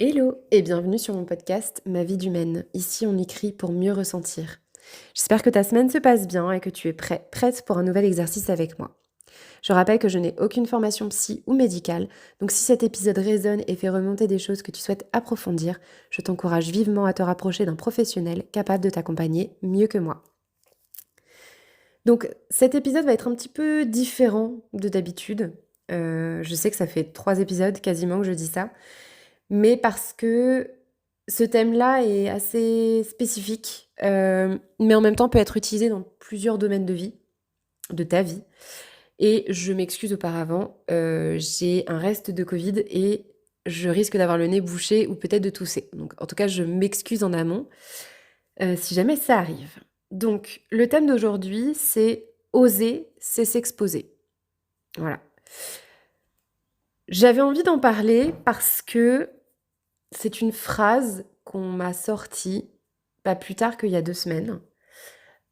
Hello et bienvenue sur mon podcast Ma vie d'humaine. Ici, on écrit pour mieux ressentir. J'espère que ta semaine se passe bien et que tu es prête pour un nouvel exercice avec moi. Je rappelle que je n'ai aucune formation psy ou médicale, donc si cet épisode résonne et fait remonter des choses que tu souhaites approfondir, je t'encourage vivement à te rapprocher d'un professionnel capable de t'accompagner mieux que moi. Donc cet épisode va être un petit peu différent de d'habitude. Je sais que ça fait 3 épisodes quasiment que je dis ça, mais parce que ce thème-là est assez spécifique, mais en même temps peut être utilisé dans plusieurs domaines de vie, de ta vie. Et je m'excuse auparavant, j'ai un reste de Covid et je risque d'avoir le nez bouché ou peut-être de tousser. Donc en tout cas, je m'excuse en amont, si jamais ça arrive. Donc le thème d'aujourd'hui, c'est oser, c'est s'exposer. Voilà. J'avais envie d'en parler parce que c'est une phrase qu'on m'a sortie, pas plus tard qu'il y a 2 semaines,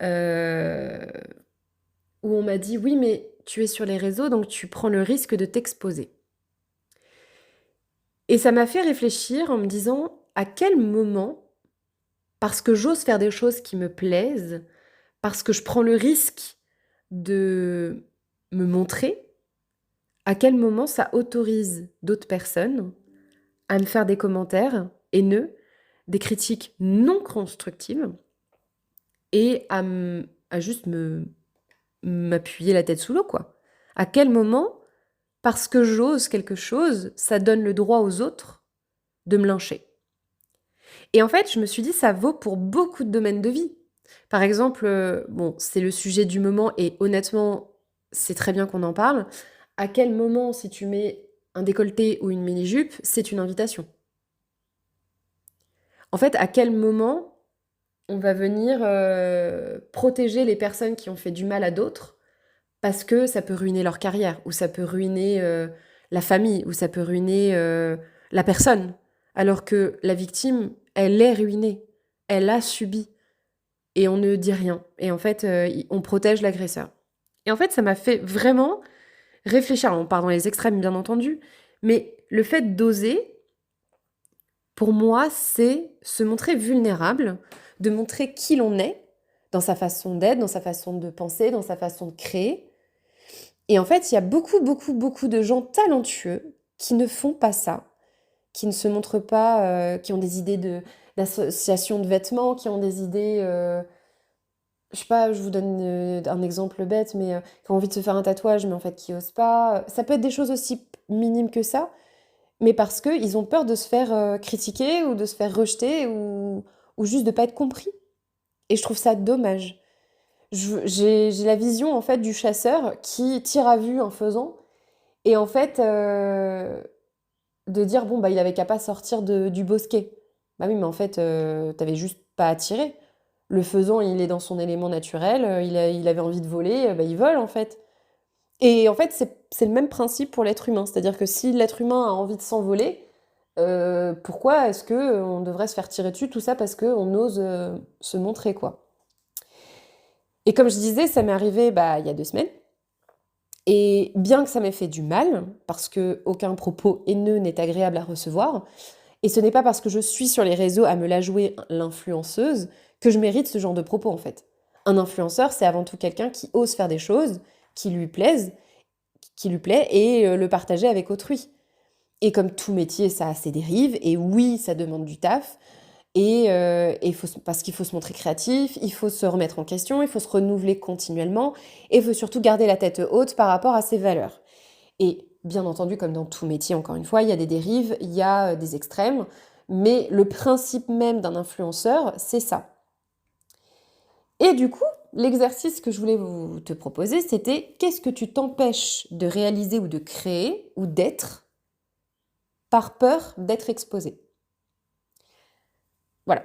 heu, où on m'a dit: «Oui, mais tu es sur les réseaux, donc tu prends le risque de t'exposer» et ça m'a fait réfléchir en me disant: «À quel moment, parce que j'ose faire des choses qui me plaisent, parce que je prends le risque de me montrer, à quel moment ça autorise d'autres personnes à me faire des commentaires haineux, des critiques non constructives et à juste m'appuyer la tête sous l'eau, quoi. À quel moment, parce que j'ose quelque chose, ça donne le droit aux autres de me lyncher? Et en fait, je me suis dit: «Ça vaut pour beaucoup de domaines de vie». Par exemple, bon, c'est le sujet du moment et honnêtement, c'est très bien qu'on en parle. À quel moment, si tu mets un décolleté ou une mini-jupe, c'est une invitation? En fait, à quel moment on va venir, protéger les personnes qui ont fait du mal à d'autres parce que ça peut ruiner leur carrière ou ça peut ruiner, la famille ou ça peut ruiner, la personne. Alors que la victime, elle est ruinée, elle a subi et on ne dit rien et en fait, on protège l'agresseur et en fait, ça m'a fait vraiment réfléchir. On part dans les extrêmes, bien entendu, mais le fait d'oser, pour moi, c'est se montrer vulnérable, de montrer qui l'on est dans sa façon d'être, dans sa façon de penser, dans sa façon de créer. Et en fait, il y a beaucoup, beaucoup, beaucoup de gens talentueux qui ne font pas ça, qui ne se montrent pas, qui ont des idées d'association de vêtements, qui ont des idées, je sais pas, je vous donne un exemple bête, mais qui ont envie de se faire un tatouage, mais en fait qui osent pas. Ça peut être des choses aussi minimes que ça, mais parce qu'ils ont peur de se faire critiquer ou de se faire rejeter ou juste de pas être compris. Et je trouve ça dommage. J'ai la vision en fait du chasseur qui tire à vue en faisant et en fait, de dire: «Bon, bah, il avait qu'à pas sortir du bosquet». Bah oui, mais en fait, tu juste pas à tirer. Le faisan, il est dans son élément naturel, il avait envie de voler, bah, il vole, en fait. Et en fait, c'est le même principe pour l'être humain. C'est-à-dire que si l'être humain a envie de s'envoler, pourquoi est-ce qu'on devrait se faire tirer dessus? Tout ça parce qu'on ose, se montrer, quoi. Et comme je disais, ça m'est arrivé, bah, il y a 2 semaines. Et bien que ça m'ait fait du mal, parce qu'aucun propos haineux n'est agréable à recevoir, et ce n'est pas parce que je suis sur les réseaux à me la jouer l'influenceuse que je mérite ce genre de propos en fait. Un influenceur, c'est avant tout quelqu'un qui ose faire des choses qui lui plaisent, qui lui plaît, et le partager avec autrui. Et comme tout métier, ça a ses dérives, et oui, ça demande du taf, parce qu'il faut se montrer créatif, il faut se remettre en question, il faut se renouveler continuellement, et il faut surtout garder la tête haute par rapport à ses valeurs. Et bien entendu, comme dans tout métier, encore une fois, il y a des dérives, il y a des extrêmes, mais le principe même d'un influenceur, c'est ça. Et du coup, l'exercice que je voulais te proposer, c'était qu'est-ce que tu t'empêches de réaliser ou de créer ou d'être par peur d'être exposé? Voilà.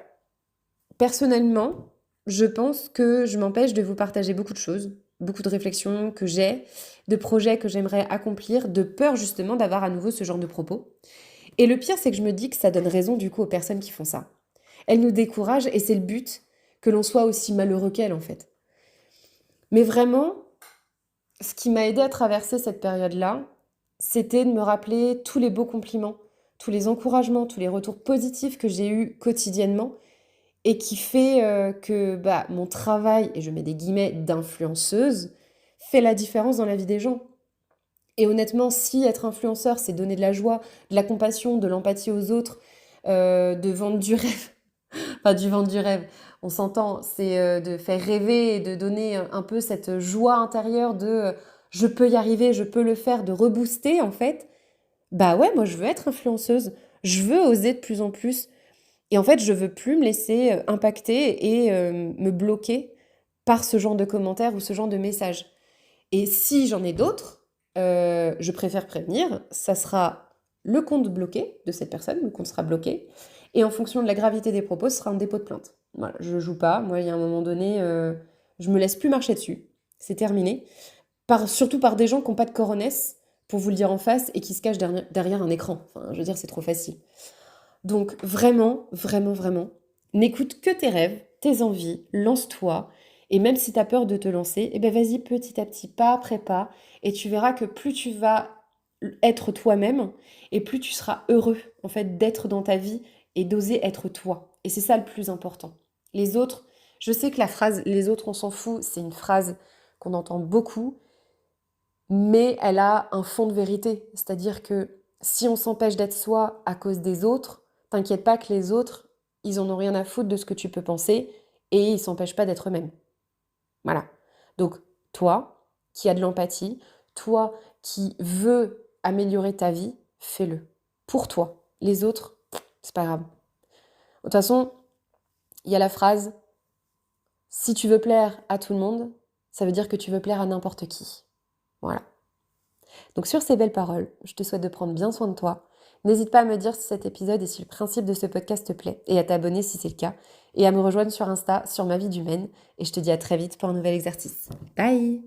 Personnellement, je pense que je m'empêche de vous partager beaucoup de choses, beaucoup de réflexions que j'ai, de projets que j'aimerais accomplir, de peur justement d'avoir à nouveau ce genre de propos. Et le pire, c'est que je me dis que ça donne raison du coup aux personnes qui font ça. Elles nous découragent et c'est le but que l'on soit aussi malheureux qu'elles en fait. Mais vraiment, ce qui m'a aidé à traverser cette période-là, c'était de me rappeler tous les beaux compliments, tous les encouragements, tous les retours positifs que j'ai eus quotidiennement et qui fait que mon travail, et je mets des guillemets d'influenceuse, fait la différence dans la vie des gens. Et honnêtement, si être influenceur, c'est donner de la joie, de la compassion, de l'empathie aux autres, de vendre du rêve, enfin du vendre du rêve, on s'entend, c'est de faire rêver et de donner un peu cette joie intérieure de je peux y arriver, je peux le faire, de rebooster en fait, bah ouais, moi je veux être influenceuse, je veux oser de plus en plus. Et en fait, je veux plus me laisser impacter et me bloquer par ce genre de commentaires ou ce genre de messages. Et si j'en ai d'autres, je préfère prévenir, ça sera le compte bloqué de cette personne, le compte sera bloqué, et en fonction de la gravité des propos, ce sera un dépôt de plainte. Voilà, je joue pas, moi il y a un moment donné, je me laisse plus marcher dessus, c'est terminé. Surtout par des gens qui n'ont pas de coronesse, pour vous le dire en face, et qui se cachent derrière un écran. Enfin, je veux dire, c'est trop facile. Donc vraiment, vraiment, vraiment, n'écoute que tes rêves, tes envies, lance-toi. Et même si tu as peur de te lancer, eh ben vas-y petit à petit, pas après pas. Et tu verras que plus tu vas être toi-même et plus tu seras heureux en fait d'être dans ta vie et d'oser être toi. Et c'est ça le plus important. Les autres, je sais que la phrase les autres on s'en fout, c'est une phrase qu'on entend beaucoup, mais elle a un fond de vérité. C'est-à-dire que si on s'empêche d'être soi à cause des autres, t'inquiète pas que les autres, ils en ont rien à foutre de ce que tu peux penser et ils s'empêchent pas d'être eux-mêmes. Voilà. Donc, toi, qui as de l'empathie, toi qui veux améliorer ta vie, fais-le. Pour toi. Les autres, c'est pas grave. De toute façon, il y a la phrase si tu veux plaire à tout le monde, ça veut dire que tu veux plaire à n'importe qui. Voilà. Donc sur ces belles paroles, je te souhaite de prendre bien soin de toi. N'hésite pas à me dire si cet épisode et si le principe de ce podcast te plaît et à t'abonner si c'est le cas et à me rejoindre sur Insta sur ma vie d'humaine et je te dis à très vite pour un nouvel exercice. Bye!